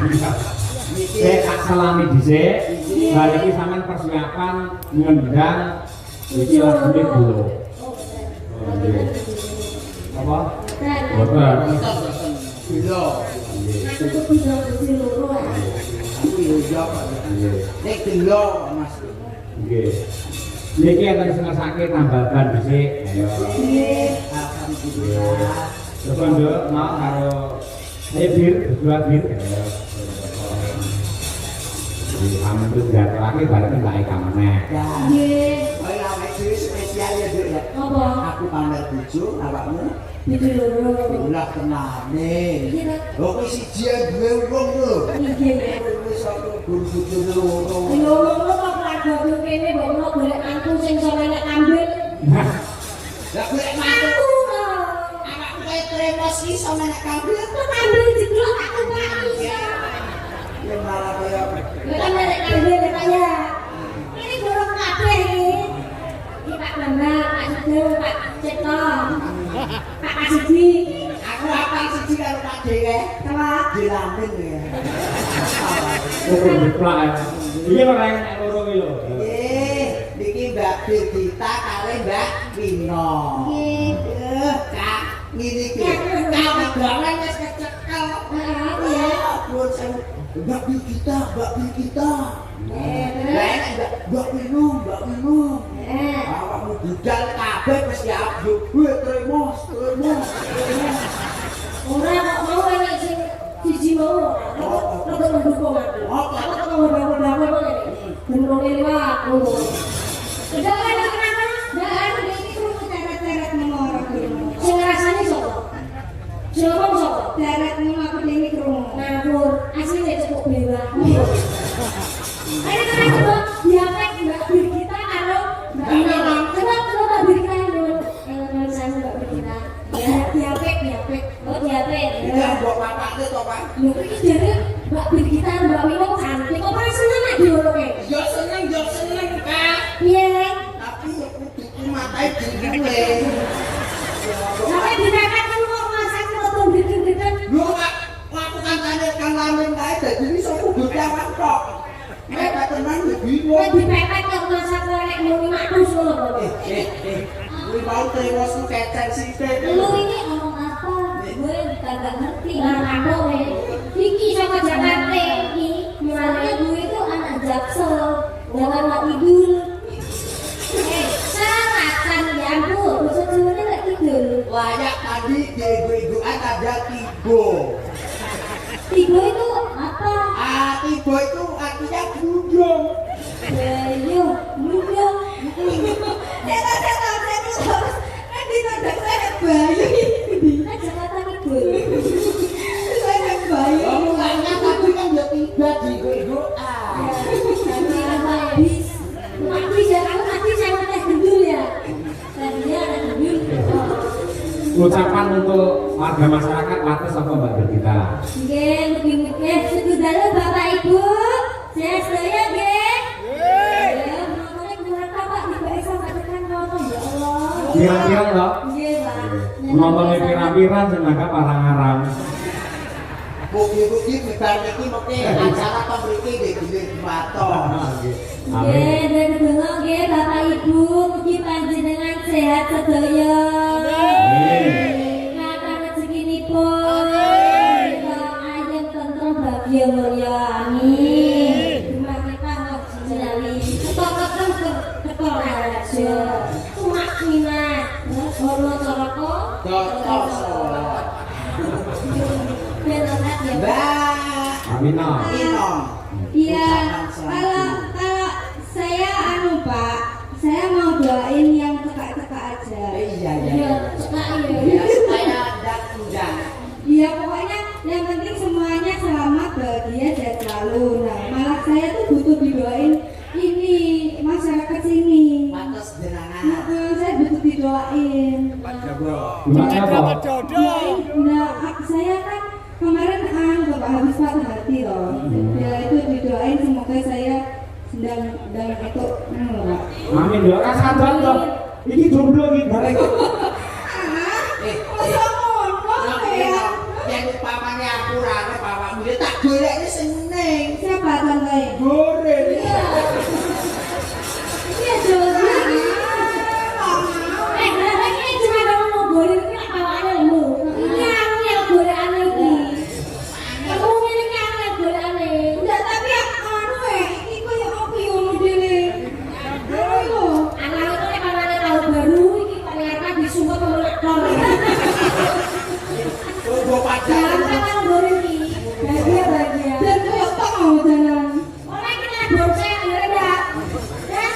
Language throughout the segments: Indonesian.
Saya tak salami dhisik. Hari ini sampean persiapan ngendang iki lagune dulu. Apa? Boten. Bilo. Aku tuh bisa besi loro ya. Aku yo yo. Nek bilo Mas. Nggih. Niki akan sengasake tambahan dhisik. Ayo. Nggih. Alhamdulillah. Coba nduk mau karo bir, berdua bir. Amin terus diaturake bareng tak ikamane. Ya. Nggih. Kaya awake dhewe spesial ya, Duk ya. Apa? Aku pamer bojo awakmu. Besi loro. Lah tenane. Iya. Kok siji duwe wong lho. Nggih. Wis aku bojo loro. Loro kok keluarga ku kene mbok ono golek mantu sing iso menek ambil. Lah golek mantu. Aku. Awakmu kaya tremos iki iso menek kabeh. Kok ambil jeglok aku Pak. Ya malah kaya Kan menek ambil katanya. Ini dorong kabeh iki. Iki Pak Bambang, Pak Sudo, Pak Cipto. Pak Kasidi. aku apal siji karo Pak Dewe. Sama Dilampin ya. Oh, diplak ya. Iki ora enek loro iki lho. Niki Mbak Birgita kali Mbak Wino. Nggih. Kak, ngene iki. Kak wedolan wis kecekel. Heeh, iya. Ampun saya Mbak Birgita. Terus? Mbak Wino. Awakmu budal kabeh wis siap yo. Tremos. Ora kok mau enek sing siji mau. Rada mendukung aku. Aku kok ngomong-ngomong kok ini. Bener liwat. Udah kan kenapa? Enggak ada iki kudu teret-teret nomor. Sing ngrasani sapa? Siapa sapa? Teret nomor aku dene krungu. Ngawur. Asline cukup bewah. Ayo kita coba diapek Mbak Birgita karo Mbak Wina. Coba Mbak Birgita yang saya Mbak Birgita. Ya diapek. Oh diapek. Iya mbok papake to, Pak. Lho iki jare Mbak Birgita Mbak Wina cantik. Kok ora seneng nek dioloke? Yo seneng, Kak. Piye? Tapi yo kudu matae dhewe. Sampai dipepet kan kok masak foto bikin-bikin. Lho, Pak, aku kancane Kang Lamin kae dadi iso kudu jawab tok. Mepet tenan yo bingung. Kok dipepet kok masak nek muni matus ngono kok. Kuwi mau tremos ku kecen sithik. Lu ini ngomong apa? Gue kagak ngerti. Lah aku iki sama Jakarta iki. Misalnya gue itu anak Jaksel, jangan mak idul. Salahkan ya ampun, maksud sebenarnya gak idul. Layak tadi diego-egoan ada tibo. Tigo itu apa? Tibo itu artinya gunung. Ayo, mundung. Kan di tanda saya bayi. Kan Jakarta idul. Saya bayi. Ngomongnya tadi kan ya tiba diego-egoan. Ucapan untuk warga masyarakat Wates apa Mbak Birgita? Nggih, mugi-mugi sedaya Bapak Ibu. Sehat sedaya nggih. Ya, menapa kurang Pak dibake sampe tekan ngono ya Allah. Pirang-pirang toh? Nggih, Pak. Nontonnya pirang-pirang jenaka parang-arang. Mugi-mugi bibar iki mengke acara pamriki nggih gilir mato. Nggih, dan donga nggih Bapak Ibu, mugi panjenengan sehat sedaya. Kata rezekinipun. Ayam tentrem bahagia mulya. Amin. Terima kasih jenali. Ketok raja. Umak minat. Ono coroko. Benar ya, Mbak Amina. Wino. iya. Kalau saya Pak, saya mau doain yang teka-teka aja. Iya. Teka Ya supaya ndak undang. Iya pokoknya yang penting semuanya selamat, bahagia dan selalu. Nah malah saya tuh butuh didoain ini masyarakat sini. Wates jenengan. Saya butuh didoain. Gimana apa? Doain. Nah saya kan kemarin Bapak habis patah hati loh. Ya itu didoain semoga saya sedang itu Pak. Amin ya, kan sadar toh. Iki jomblo iki bareng. Masa ngono ya? Yang upamanya aku rame bapakmu ya tak golekne sing ning. Siapa tante? Goreng. Iya. Iya Jor. Ini cuma kamu mau goreng ini awalannya lemu. Ini aku yang gorengan lagi. Kamu ini aku yang gorengan. Enggak tapi anu ini kayak apa ya modelnya? Ayo, anak itu nek anane tahun baru iki ternyata disumpah pemelakor. Coba pacaran. Jangan kamu goreng ini. Bahagia. Dan kayak tak mau jalan. Orang kita bocah ya enggak. Ya.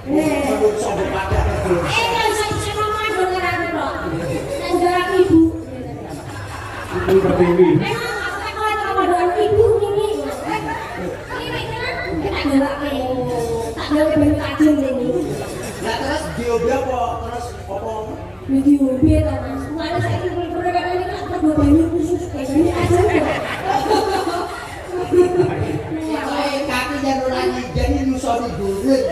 Menurut sobo pacaran. Kalau saya ngomong dengan aku kok. Dan jarak ibu. Ibu pertiwi. Memang aku kalau sama dengan ibu ini. Ini kan kita jarak tak jarak banyak aja ini. Lah terus diobe apa? Terus apa? Video beda mas. Mana saya ini pernah ini kan perlu banyak khusus kayak gini aja kok. Kayak kaki jalurane jadi nyusoni goreng.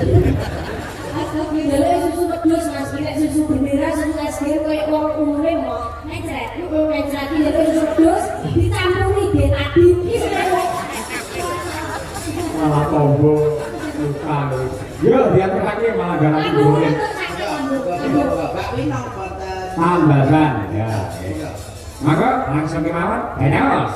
Aku bidalnya susu pedus mas. Kayak susu bendera, susu es krim kayak uang umumnya mau ngecret. Ngecret ini susu pedus dicampuri betadine. Ini sebenarnya. Malah tombo luka. Yo, diatur lagi malah garam Aku goreng. untuk sakit aduh. Bapak winong boten. Tambahan ya. Maka langsung kemauan, tenos.